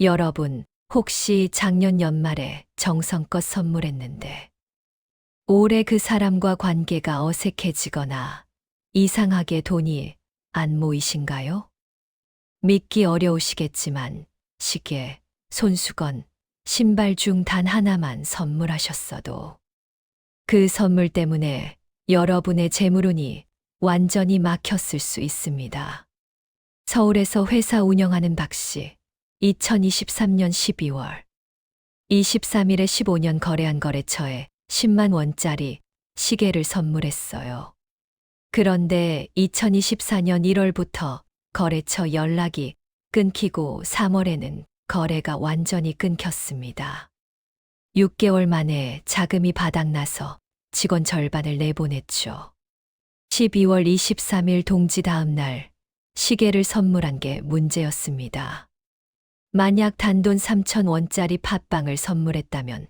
여러분, 혹시 작년 연말에 정성껏 선물했는데 올해 그 사람과 관계가 어색해지거나 이상하게 돈이 안 모이신가요? 믿기 어려우시겠지만 시계, 손수건, 신발 중 단 하나만 선물하셨어도 그 선물 때문에 여러분의 재물운이 완전히 막혔을 수 있습니다. 서울에서 회사 운영하는 박 씨, 2023년 12월 23일에 15년 거래한 거래처에 10만 원짜리 시계를 선물했어요. 그런데 2024년 1월부터 거래처 연락이 끊기고 3월에는 거래가 완전히 끊겼습니다. 6개월 만에 자금이 바닥나서 직원 절반을 내보냈죠. 12월 23일 동지 다음 날 시계를 선물한 게 문제였습니다. 만약 단돈 3,000원짜리 팥빵을 선물했다면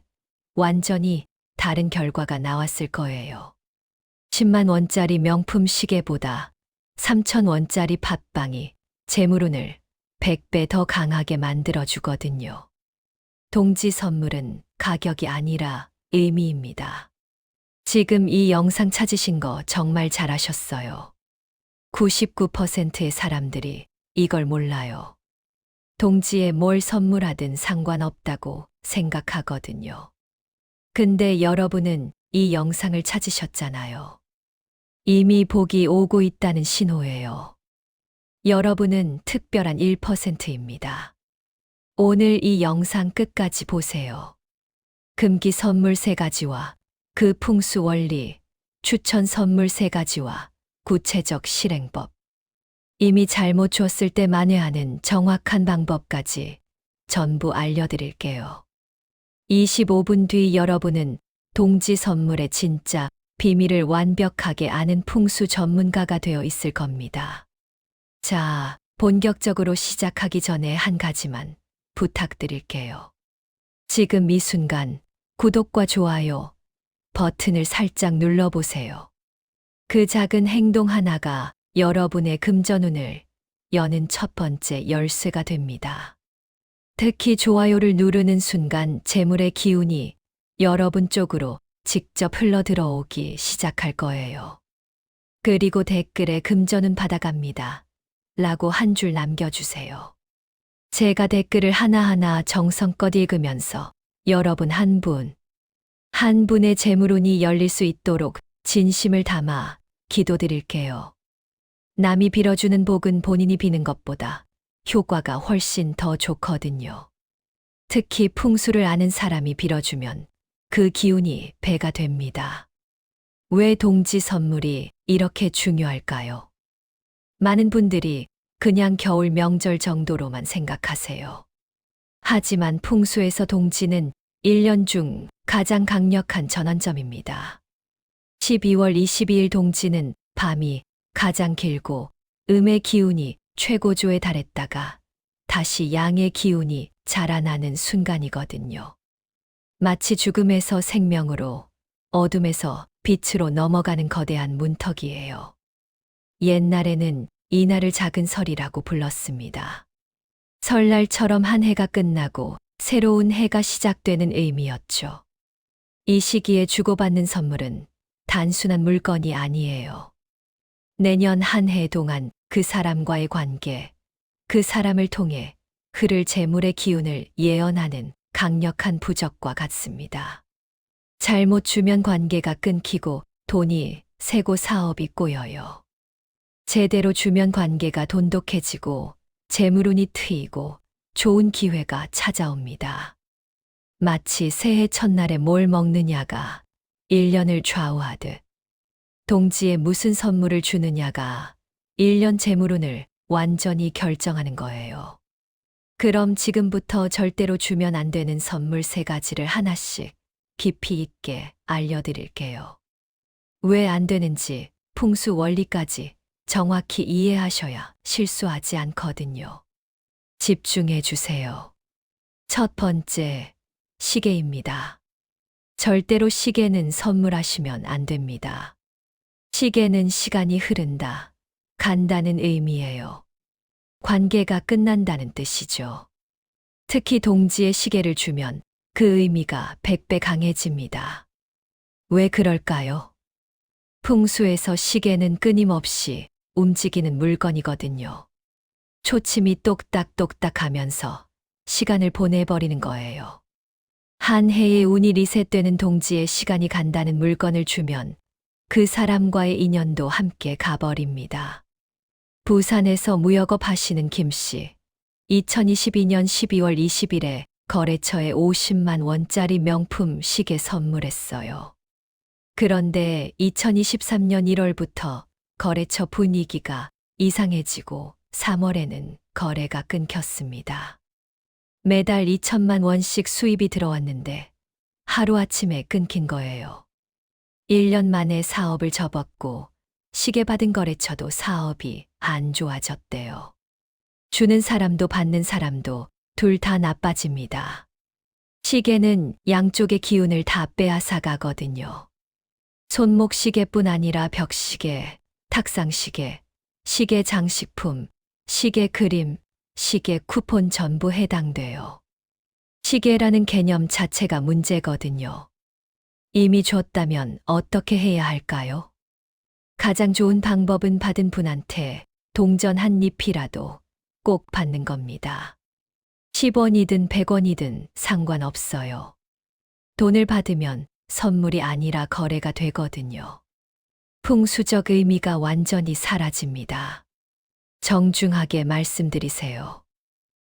완전히 다른 결과가 나왔을 거예요. 10만 원짜리 명품 시계보다 3,000원짜리 팥빵이 재물운을 100배 더 강하게 만들어주거든요. 동지 선물은 가격이 아니라 의미입니다. 지금 이 영상 찾으신 거 정말 잘하셨어요. 99%의 사람들이 이걸 몰라요. 동지에 뭘 선물하든 상관없다고 생각하거든요. 근데 여러분은 이 영상을 찾으셨잖아요. 이미 복이 오고 있다는 신호예요. 여러분은 특별한 1%입니다. 오늘 이 영상 끝까지 보세요. 금기 선물 3가지와 그 풍수 원리, 추천 선물 3가지와 구체적 실행법. 이미 잘못 줬을 때 만회하는 정확한 방법까지 전부 알려드릴게요. 25분 뒤 여러분은 동지 선물의 진짜 비밀을 완벽하게 아는 풍수 전문가가 되어 있을 겁니다. 자, 본격적으로 시작하기 전에 한 가지만 부탁드릴게요. 지금 이 순간 구독과 좋아요 버튼을 살짝 눌러보세요. 그 작은 행동 하나가 여러분의 금전운을 여는 첫 번째 열쇠가 됩니다. 특히 좋아요를 누르는 순간 재물의 기운이 여러분 쪽으로 직접 흘러들어오기 시작할 거예요. 그리고 댓글에 금전운 받아갑니다. 라고 한 줄 남겨주세요. 제가 댓글을 하나하나 정성껏 읽으면서 여러분 한 분의 재물운이 열릴 수 있도록 진심을 담아 기도드릴게요. 남이 빌어주는 복은 본인이 비는 것보다 효과가 훨씬 더 좋거든요. 특히 풍수를 아는 사람이 빌어주면 그 기운이 배가 됩니다. 왜 동지 선물이 이렇게 중요할까요? 많은 분들이 그냥 겨울 명절 정도로만 생각하세요. 하지만 풍수에서 동지는 1년 중 가장 강력한 전환점입니다. 12월 22일 동지는 밤이 가장 길고 음의 기운이 최고조에 달했다가 다시 양의 기운이 자라나는 순간이거든요. 마치 죽음에서 생명으로, 어둠에서 빛으로 넘어가는 거대한 문턱이에요. 옛날에는 이날을 작은 설이라고 불렀습니다. 설날처럼 한 해가 끝나고 새로운 해가 시작되는 의미였죠. 이 시기에 주고받는 선물은 단순한 물건이 아니에요. 내년 한 해 동안 그 사람과의 관계, 그 사람을 통해 흐를 재물의 기운을 예언하는 강력한 부적과 같습니다. 잘못 주면 관계가 끊기고 돈이 새고 사업이 꼬여요. 제대로 주면 관계가 돈독해지고 재물운이 트이고 좋은 기회가 찾아옵니다. 마치 새해 첫날에 뭘 먹느냐가 1년을 좌우하듯 동지에 무슨 선물을 주느냐가 1년 재물운을 완전히 결정하는 거예요. 그럼 지금부터 절대로 주면 안 되는 선물 3가지를 하나씩 깊이 있게 알려드릴게요. 왜 안 되는지 풍수 원리까지 정확히 이해하셔야 실수하지 않거든요. 집중해 주세요. 첫 번째, 시계입니다. 절대로 시계는 선물하시면 안 됩니다. 시계는 시간이 흐른다, 간다는 의미예요. 관계가 끝난다는 뜻이죠. 특히 동지의 시계를 주면 그 의미가 100배 강해집니다. 왜 그럴까요? 풍수에서 시계는 끊임없이 움직이는 물건이거든요. 초침이 똑딱똑딱 하면서 시간을 보내버리는 거예요. 한 해의 운이 리셋되는 동지의 시간이 간다는 물건을 주면 그 사람과의 인연도 함께 가버립니다. 부산에서 무역업 하시는 김 씨. 2022년 12월 20일에 거래처에 50만 원짜리 명품 시계 선물했어요. 그런데 2023년 1월부터 거래처 분위기가 이상해지고 3월에는 거래가 끊겼습니다. 매달 2천만 원씩 수입이 들어왔는데 하루아침에 끊긴 거예요. 1년 만에 사업을 접었고 시계 받은 거래처도 사업이 안 좋아졌대요. 주는 사람도 받는 사람도 둘 다 나빠집니다. 시계는 양쪽의 기운을 다 빼앗아 가거든요. 손목 시계뿐 아니라 벽시계, 탁상시계, 시계 장식품, 시계 그림, 시계 쿠폰 전부 해당돼요. 시계라는 개념 자체가 문제거든요. 이미 줬다면 어떻게 해야 할까요? 가장 좋은 방법은 받은 분한테 동전 한 잎이라도 꼭 받는 겁니다. 10원이든 100원이든 상관없어요. 돈을 받으면 선물이 아니라 거래가 되거든요. 풍수적 의미가 완전히 사라집니다. 정중하게 말씀드리세요.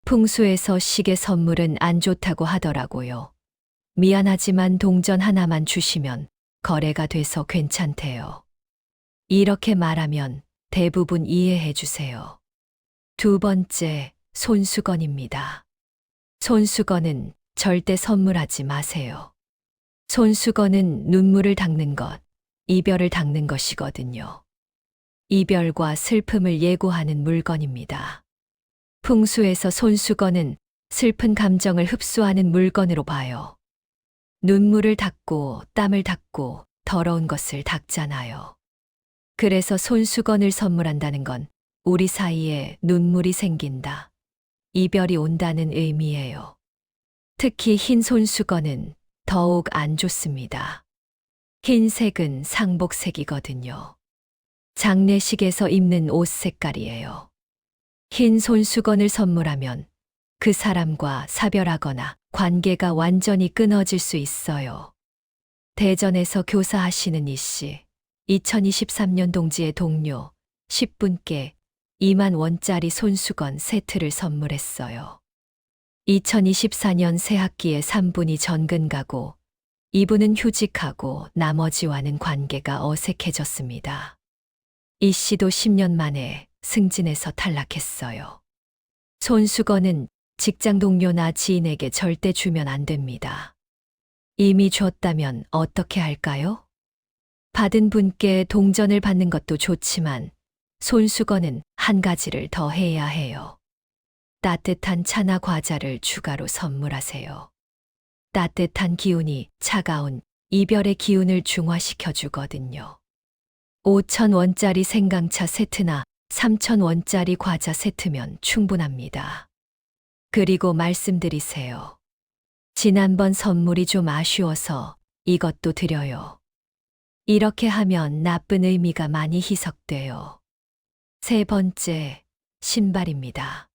풍수에서 시계 선물은 안 좋다고 하더라고요. 미안하지만 동전 하나만 주시면 거래가 돼서 괜찮대요. 이렇게 말하면 대부분 이해해 주세요. 두 번째, 손수건입니다. 손수건은 절대 선물하지 마세요. 손수건은 눈물을 닦는 것, 이별을 닦는 것이거든요. 이별과 슬픔을 예고하는 물건입니다. 풍수에서 손수건은 슬픈 감정을 흡수하는 물건으로 봐요. 눈물을 닦고 땀을 닦고 더러운 것을 닦잖아요. 그래서 손수건을 선물한다는 건 우리 사이에 눈물이 생긴다, 이별이 온다는 의미예요. 특히 흰 손수건은 더욱 안 좋습니다. 흰색은 상복색이거든요. 장례식에서 입는 옷 색깔이에요. 흰 손수건을 선물하면 그 사람과 사별하거나 관계가 완전히 끊어질 수 있어요. 대전에서 교사하시는 이 씨, 2023년 동지의 동료 10분께 2만 원짜리 손수건 세트를 선물했어요. 2024년 새학기에 3분이 전근 가고 2분은 휴직하고 나머지와는 관계가 어색해졌습니다. 이 씨도 10년 만에 승진해서 탈락했어요. 손수건은 직장 동료나 지인에게 절대 주면 안 됩니다. 이미 줬다면 어떻게 할까요? 받은 분께 동전을 받는 것도 좋지만 손수건은 한 가지를 더 해야 해요. 따뜻한 차나 과자를 추가로 선물하세요. 따뜻한 기운이 차가운 이별의 기운을 중화시켜 주거든요. 5,000원짜리 생강차 세트나 3,000원짜리 과자 세트면 충분합니다. 그리고 말씀드리세요. 지난번 선물이 좀 아쉬워서 이것도 드려요. 이렇게 하면 나쁜 의미가 많이 희석돼요. 세 번째, 신발입니다.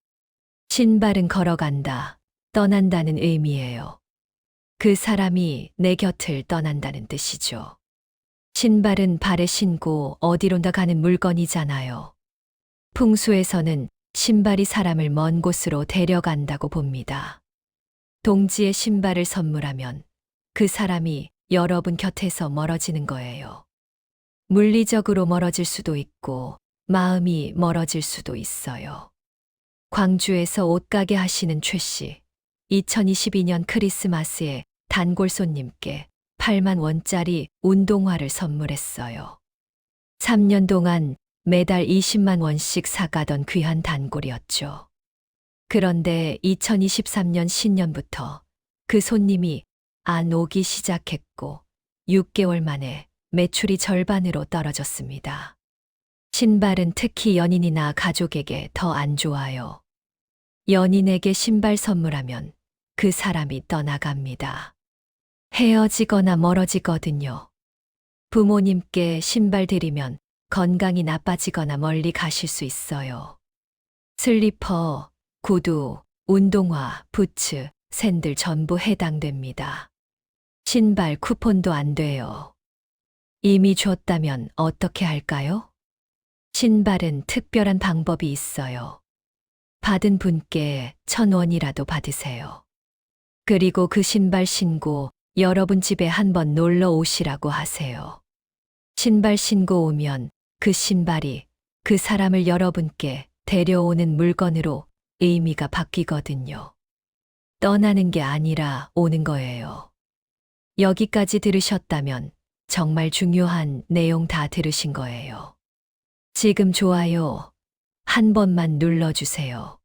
신발은 걸어간다, 떠난다는 의미예요. 그 사람이 내 곁을 떠난다는 뜻이죠. 신발은 발에 신고 어디론가 가는 물건이잖아요. 풍수에서는 신발이 사람을 먼 곳으로 데려간다고 봅니다. 동지의 신발을 선물하면 그 사람이 여러분 곁에서 멀어지는 거예요. 물리적으로 멀어질 수도 있고 마음이 멀어질 수도 있어요. 광주에서 옷가게 하시는 최 씨, 2022년 크리스마스에 단골 손님께 8만 원짜리 운동화를 선물했어요. 3년 동안 매달 20만 원씩 사가던 귀한 단골이었죠. 그런데 2023년 신년부터 그 손님이 안 오기 시작했고 6개월 만에 매출이 절반으로 떨어졌습니다. 신발은 특히 연인이나 가족에게 더 안 좋아요. 연인에게 신발 선물하면 그 사람이 떠나갑니다. 헤어지거나 멀어지거든요. 부모님께 신발 드리면 건강이 나빠지거나 멀리 가실 수 있어요. 슬리퍼, 구두, 운동화, 부츠, 샌들 전부 해당됩니다. 신발 쿠폰도 안 돼요. 이미 줬다면 어떻게 할까요? 신발은 특별한 방법이 있어요. 받은 분께 1,000원이라도 받으세요. 그리고 그 신발 신고 여러분 집에 한번 놀러 오시라고 하세요. 신발 신고 오면 그 신발이 그 사람을 여러분께 데려오는 물건으로 의미가 바뀌거든요. 떠나는 게 아니라 오는 거예요. 여기까지 들으셨다면 정말 중요한 내용 다 들으신 거예요. 지금 좋아요 한 번만 눌러주세요.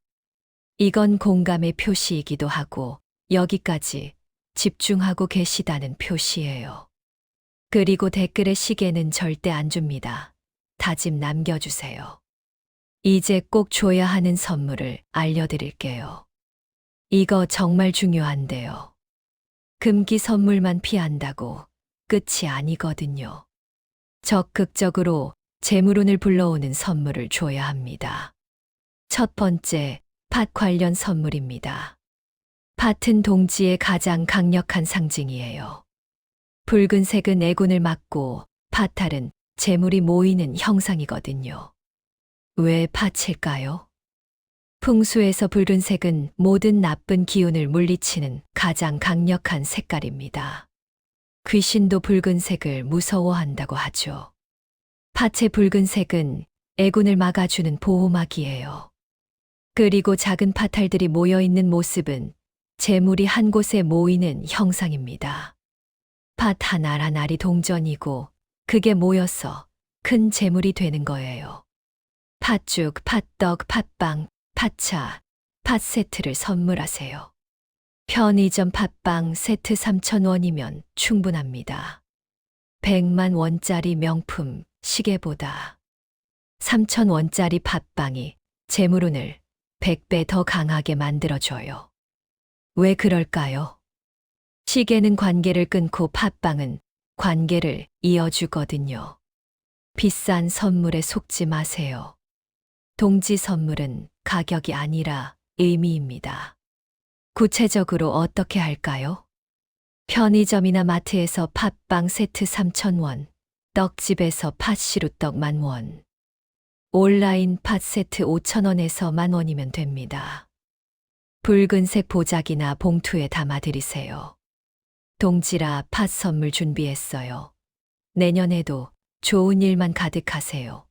이건 공감의 표시이기도 하고 여기까지 집중하고 계시다는 표시예요. 그리고 댓글에 시계는 절대 안 줍니다. 다짐 남겨주세요. 이제 꼭 줘야 하는 선물을 알려드릴게요. 이거 정말 중요한데요. 금기 선물만 피한다고 끝이 아니거든요. 적극적으로 재물운을 불러오는 선물을 줘야 합니다. 첫 번째, 팥 관련 선물입니다. 팥은 동지의 가장 강력한 상징이에요. 붉은색은 애군을 막고 팥알은 재물이 모이는 형상이거든요. 왜 팥일까요? 풍수에서 붉은색은 모든 나쁜 기운을 물리치는 가장 강력한 색깔입니다. 귀신도 붉은색을 무서워한다고 하죠. 팥의 붉은색은 애군을 막아주는 보호막이에요. 그리고 작은 팥알들이 모여있는 모습은 재물이 한 곳에 모이는 형상입니다. 팥 한 알 한 알이 동전이고 그게 모여서 큰 재물이 되는 거예요. 팥죽, 팥떡, 팥빵, 팥차, 팥세트를 선물하세요. 편의점 팥빵 세트 3,000원이면 충분합니다. 100만 원짜리 명품 시계보다 3,000원짜리 팥빵이 재물운을 100배 더 강하게 만들어줘요. 왜 그럴까요? 시계는 관계를 끊고 팥빵은 관계를 이어주거든요. 비싼 선물에 속지 마세요. 동지 선물은 가격이 아니라 의미입니다. 구체적으로 어떻게 할까요? 편의점이나 마트에서 팥빵 세트 3,000원, 떡집에서 팥시루떡 10,000원, 온라인 팥 세트 5,000원에서 10,000원이면 됩니다. 붉은색 보자기나 봉투에 담아드리세요. 동지라 팥 선물 준비했어요. 내년에도 좋은 일만 가득하세요.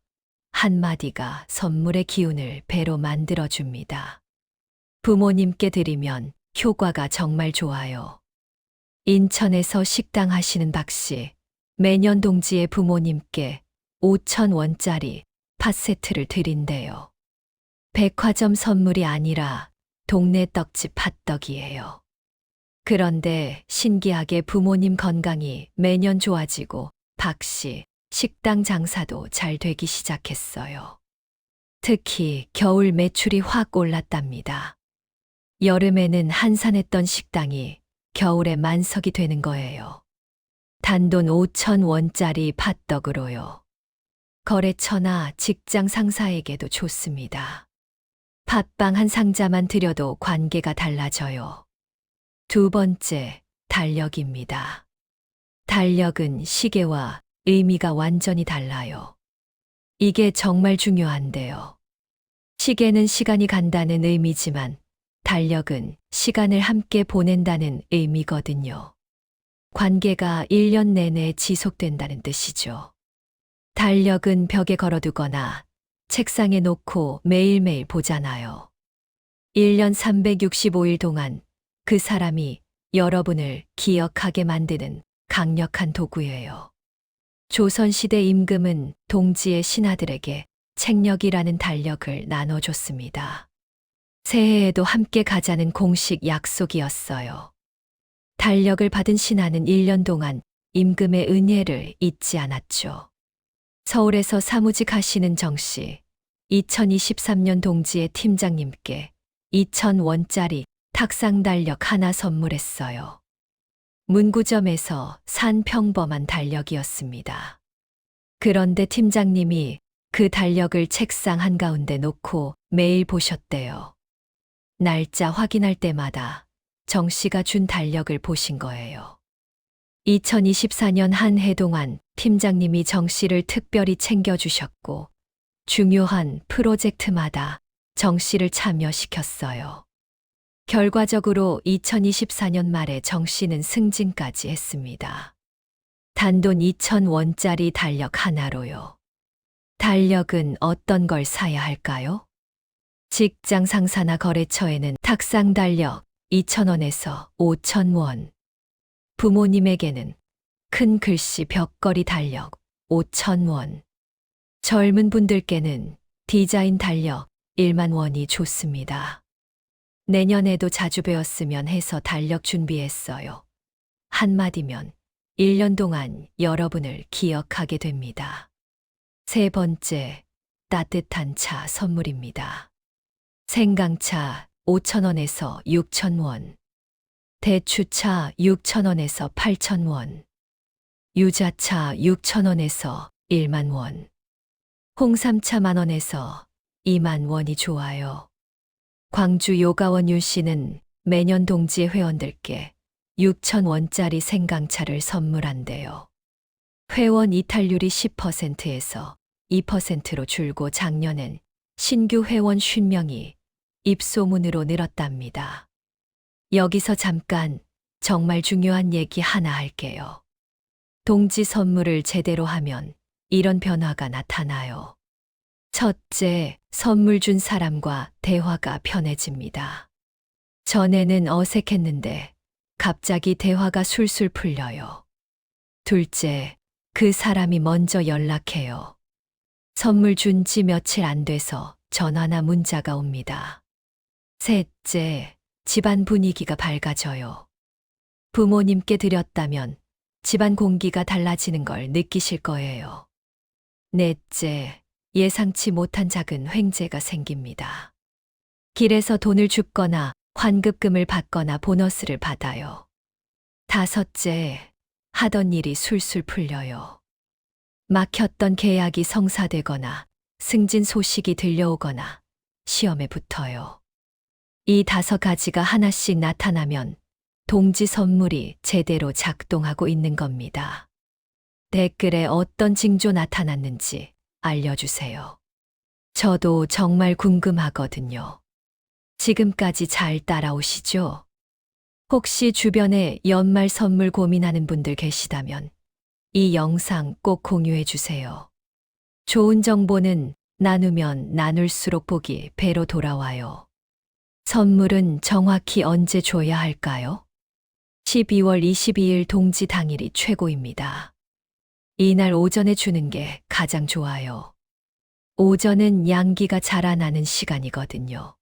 한마디가 선물의 기운을 배로 만들어줍니다. 부모님께 드리면 효과가 정말 좋아요. 인천에서 식당 하시는 박씨, 매년 동지의 부모님께 5,000원짜리 팥 세트를 드린대요. 백화점 선물이 아니라 동네 떡집 팥떡이에요. 그런데 신기하게 부모님 건강이 매년 좋아지고 박씨 식당 장사도 잘 되기 시작했어요. 특히 겨울 매출이 확 올랐답니다. 여름에는 한산했던 식당이 겨울에 만석이 되는 거예요. 단돈 5,000원짜리 팥떡으로요. 거래처나 직장 상사에게도 좋습니다. 팥빵 한 상자만 드려도 관계가 달라져요. 두 번째, 달력입니다. 달력은 시계와 의미가 완전히 달라요. 이게 정말 중요한데요. 시계는 시간이 간다는 의미지만 달력은 시간을 함께 보낸다는 의미거든요. 관계가 1년 내내 지속된다는 뜻이죠. 달력은 벽에 걸어두거나 책상에 놓고 매일매일 보잖아요. 1년 365일 동안 그 사람이 여러분을 기억하게 만드는 강력한 도구예요. 조선시대 임금은 동지의 신하들에게 책력이라는 달력을 나눠줬습니다. 새해에도 함께 가자는 공식 약속이었어요. 달력을 받은 신하는 1년 동안 임금의 은혜를 잊지 않았죠. 서울에서 사무직 하시는 정씨, 2023년 동지의 팀장님께 2,000원짜리 탁상 달력 하나 선물했어요. 문구점에서 산 평범한 달력이었습니다. 그런데 팀장님이 그 달력을 책상 한가운데 놓고 매일 보셨대요. 날짜 확인할 때마다 정 씨가 준 달력을 보신 거예요. 2024년 한 해 동안 팀장님이 정 씨를 특별히 챙겨주셨고 중요한 프로젝트마다 정 씨를 참여시켰어요. 결과적으로 2024년 말에 정 씨는 승진까지 했습니다. 단돈 2,000원짜리 달력 하나로요. 달력은 어떤 걸 사야 할까요? 직장 상사나 거래처에는 탁상 달력 2,000원에서 5,000원. 부모님에게는 큰 글씨 벽걸이 달력 5,000원. 젊은 분들께는 디자인 달력 1만 원이 좋습니다. 내년에도 자주 배웠으면 해서 달력 준비했어요. 한마디면 1년 동안 여러분을 기억하게 됩니다. 세 번째, 따뜻한 차 선물입니다. 생강차 5,000원에서 6,000원. 대추차 6,000원에서 8,000원. 유자차 6,000원에서 1만 원. 홍삼차 만원에서 2만 원이 좋아요. 광주 요가원 윤 씨는 매년 동지 회원들께 6,000원짜리 생강차를 선물한대요. 회원 이탈률이 10%에서 2%로 줄고 작년엔 신규 회원 50명이 입소문으로 늘었답니다. 여기서 잠깐 정말 중요한 얘기 하나 할게요. 동지 선물을 제대로 하면 이런 변화가 나타나요. 첫째, 선물 준 사람과 대화가 편해집니다. 전에는 어색했는데 갑자기 대화가 술술 풀려요. 둘째, 그 사람이 먼저 연락해요. 선물 준 지 며칠 안 돼서 전화나 문자가 옵니다. 셋째, 집안 분위기가 밝아져요. 부모님께 드렸다면 집안 공기가 달라지는 걸 느끼실 거예요. 넷째, 예상치 못한 작은 횡재가 생깁니다. 길에서 돈을 줍거나 환급금을 받거나 보너스를 받아요. 다섯째, 하던 일이 술술 풀려요. 막혔던 계약이 성사되거나 승진 소식이 들려오거나 시험에 붙어요. 이 5가지가 하나씩 나타나면 동지 선물이 제대로 작동하고 있는 겁니다. 댓글에 어떤 징조 나타났는지 알려주세요. 저도 정말 궁금하거든요. 지금까지 잘 따라오시죠? 혹시 주변에 연말 선물 고민하는 분들 계시다면 이 영상 꼭 공유해 주세요. 좋은 정보는 나누면 나눌수록 복이 배로 돌아와요. 선물은 정확히 언제 줘야 할까요? 12월 22일 동지 당일이 최고입니다. 이날 오전에 주는 게 가장 좋아요. 오전은 양기가 자라나는 시간이거든요.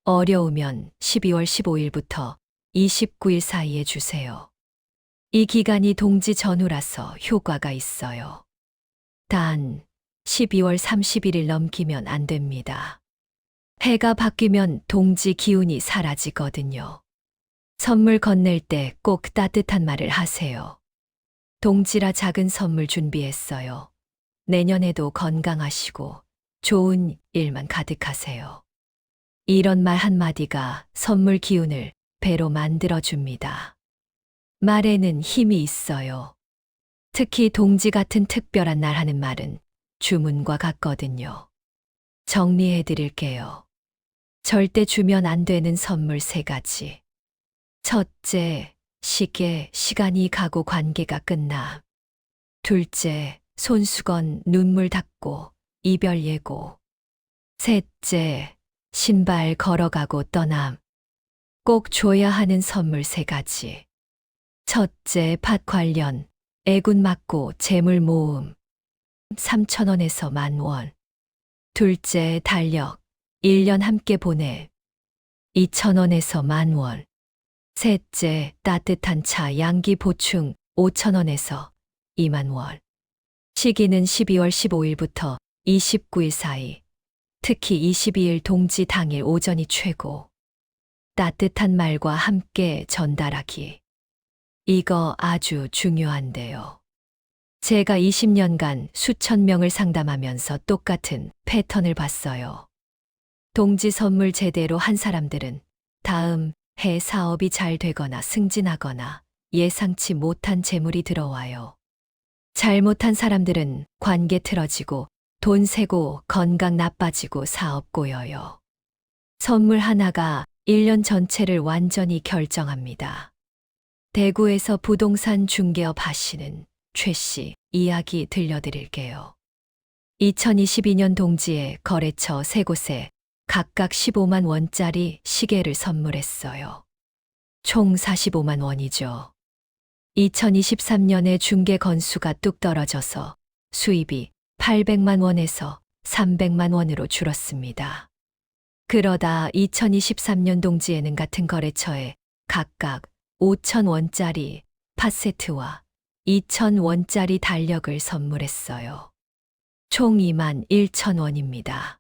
어려우면 12월 15일부터 29일 사이에 주세요. 이 기간이 동지 전후라서 효과가 있어요. 단, 12월 31일 넘기면 안 됩니다. 해가 바뀌면 동지 기운이 사라지거든요. 선물 건넬 때 꼭 따뜻한 말을 하세요. 동지라 작은 선물 준비했어요. 내년에도 건강하시고 좋은 일만 가득하세요. 이런 말 한마디가 선물 기운을 배로 만들어줍니다. 말에는 힘이 있어요. 특히 동지 같은 특별한 날 하는 말은 주문과 같거든요. 정리해 드릴게요. 절대 주면 안 되는 선물 3가지. 첫째, 시계, 시간이 가고 관계가 끝나. 둘째, 손수건, 눈물 닦고, 이별 예고. 셋째, 신발 걸어가고 떠남. 꼭 줘야 하는 선물 3가지. 첫째, 밭 관련, 애군 맞고 재물 모음. 3,000원에서 10,000원. 둘째, 달력, 1년 함께 보내. 2,000원에서 10,000원. 셋째, 따뜻한 차 양기 보충 5,000원에서 2만 원. 시기는 12월 15일부터 29일 사이. 특히 22일 동지 당일 오전이 최고. 따뜻한 말과 함께 전달하기. 이거 아주 중요한데요. 제가 20년간 수천 명을 상담하면서 똑같은 패턴을 봤어요. 동지 선물 제대로 한 사람들은 다음 해 사업이 잘 되거나 승진하거나 예상치 못한 재물이 들어와요. 잘못한 사람들은 관계 틀어지고 돈 새고 건강 나빠지고 사업 꼬여요. 선물 하나가 1년 전체를 완전히 결정합니다. 대구에서 부동산 중개업 하시는 최 씨 이야기 들려드릴게요. 2022년 동지에 거래처 3곳에 각각 15만 원짜리 시계를 선물했어요. 총 45만 원이죠. 2023년에 중개 건수가 뚝 떨어져서 수입이 800만 원에서 300만 원으로 줄었습니다. 그러다 2023년 동지에는 같은 거래처에 각각 5천 원짜리 팟세트와 2천 원짜리 달력을 선물했어요. 총 2만 1천 원입니다.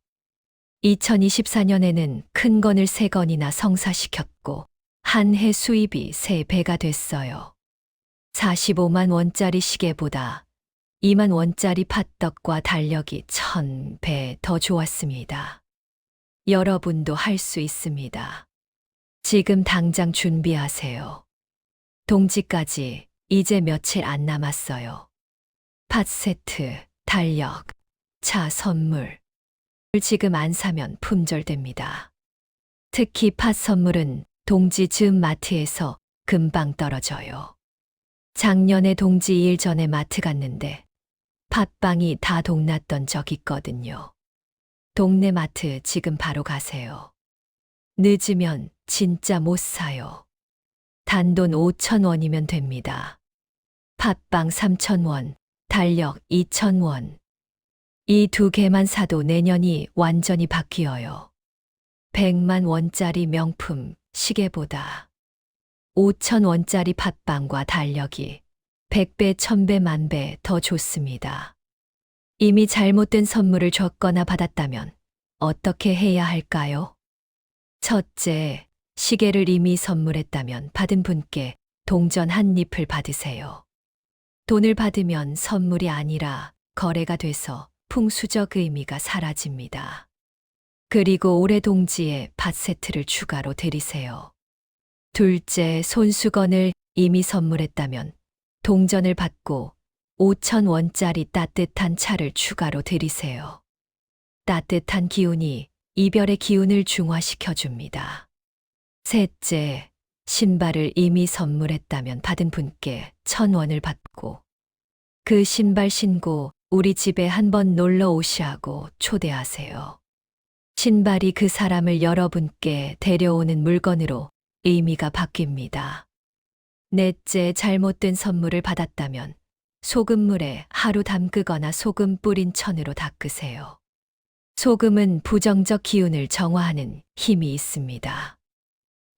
2024년에는 큰 건을 3건이나 성사시켰고 한 해 수입이 3배가 됐어요. 45만 원짜리 시계보다 2만 원짜리 팥떡과 달력이 1000배 더 좋았습니다. 여러분도 할 수 있습니다. 지금 당장 준비하세요. 동지까지 이제 며칠 안 남았어요. 팥세트, 달력, 차 선물. 지금 안 사면 품절됩니다. 특히 팥 선물은 동지 즈음 마트에서 금방 떨어져요. 작년에 동지 2일 전에 마트 갔는데 팥빵이 다 동났던 적 있거든요. 동네 마트 지금 바로 가세요. 늦으면 진짜 못 사요. 단돈 5천 원이면 됩니다. 팥빵 3천 원, 달력 2천 원. 이 2개만 사도 내년이 완전히 바뀌어요. 100만 원짜리 명품 시계보다 5천 원짜리 팥빵과 달력이 100배, 1000배, 만배 더 좋습니다. 이미 잘못된 선물을 줬거나 받았다면 어떻게 해야 할까요? 첫째, 시계를 이미 선물했다면 받은 분께 동전 한 잎을 받으세요. 돈을 받으면 선물이 아니라 거래가 돼서 풍수적 의미가 사라집니다. 그리고 올해 동지에 팥 세트를 추가로 드리세요. 둘째, 손수건을 이미 선물했다면 동전을 받고 5천 원짜리 따뜻한 차를 추가로 드리세요. 따뜻한 기운이 이별의 기운을 중화시켜 줍니다. 셋째, 신발을 이미 선물했다면 받은 분께 1,000원을 받고 그 신발 신고 우리 집에 한번 놀러 오시라고 초대하세요. 신발이 그 사람을 여러분께 데려오는 물건으로 의미가 바뀝니다. 넷째, 잘못된 선물을 받았다면 소금물에 하루 담그거나 소금 뿌린 천으로 닦으세요. 소금은 부정적 기운을 정화하는 힘이 있습니다.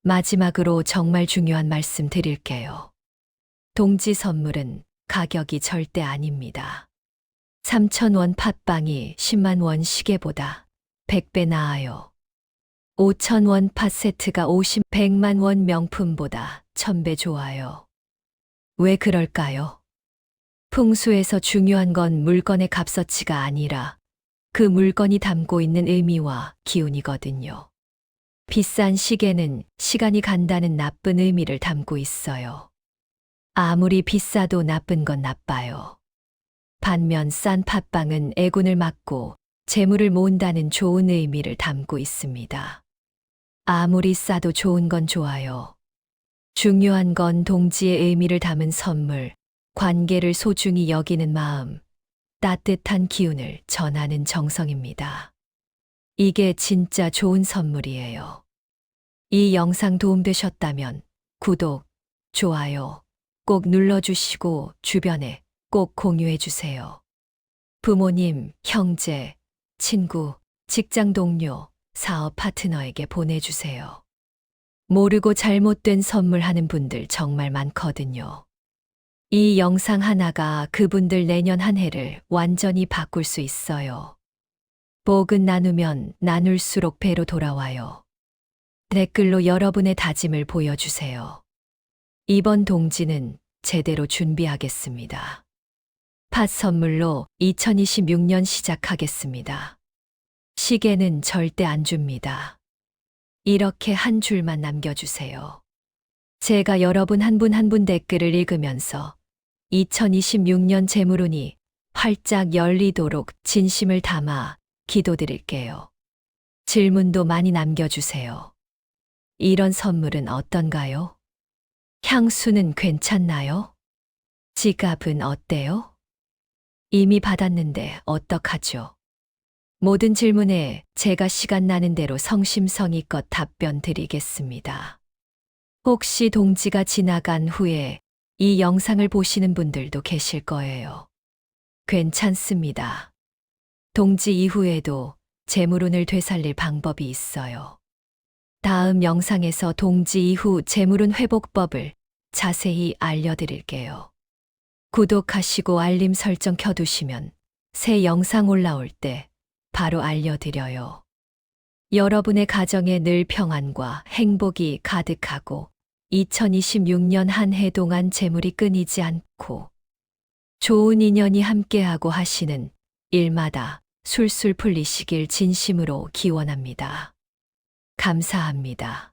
마지막으로 정말 중요한 말씀 드릴게요. 동지 선물은 가격이 절대 아닙니다. 3천 원 팥빵이 10만 원 시계보다 100배 나아요. 5천 원 팥 세트가 100만 원 명품보다 1000배 좋아요. 왜 그럴까요? 풍수에서 중요한 건 물건의 값어치가 아니라 그 물건이 담고 있는 의미와 기운이거든요. 비싼 시계는 시간이 간다는 나쁜 의미를 담고 있어요. 아무리 비싸도 나쁜 건 나빠요. 반면 싼 팥빵은 애군을 막고 재물을 모은다는 좋은 의미를 담고 있습니다. 아무리 싸도 좋은 건 좋아요. 중요한 건 동지의 의미를 담은 선물, 관계를 소중히 여기는 마음, 따뜻한 기운을 전하는 정성입니다. 이게 진짜 좋은 선물이에요. 이 영상 도움되셨다면 구독, 좋아요 꼭 눌러주시고 주변에 꼭 공유해주세요. 부모님, 형제, 친구, 직장 동료, 사업 파트너에게 보내주세요. 모르고 잘못된 선물하는 분들 정말 많거든요. 이 영상 하나가 그분들 내년 한 해를 완전히 바꿀 수 있어요. 복은 나누면 나눌수록 배로 돌아와요. 댓글로 여러분의 다짐을 보여주세요. 이번 동지는 제대로 준비하겠습니다. 팥 선물로 2026년 시작하겠습니다. 시계는 절대 안 줍니다. 이렇게 한 줄만 남겨주세요. 제가 여러분 한 분 한 분 댓글을 읽으면서 2026년 재물운이 활짝 열리도록 진심을 담아 기도드릴게요. 질문도 많이 남겨주세요. 이런 선물은 어떤가요? 향수는 괜찮나요? 지갑은 어때요? 이미 받았는데 어떡하죠? 모든 질문에 제가 시간 나는 대로 성심성의껏 답변 드리겠습니다. 혹시 동지가 지나간 후에 이 영상을 보시는 분들도 계실 거예요. 괜찮습니다. 동지 이후에도 재물운을 되살릴 방법이 있어요. 다음 영상에서 동지 이후 재물운 회복법을 자세히 알려드릴게요. 구독하시고 알림 설정 켜두시면 새 영상 올라올 때 바로 알려드려요. 여러분의 가정에 늘 평안과 행복이 가득하고 2026년 한 해 동안 재물이 끊이지 않고 좋은 인연이 함께하고 하시는 일마다 술술 풀리시길 진심으로 기원합니다. 감사합니다.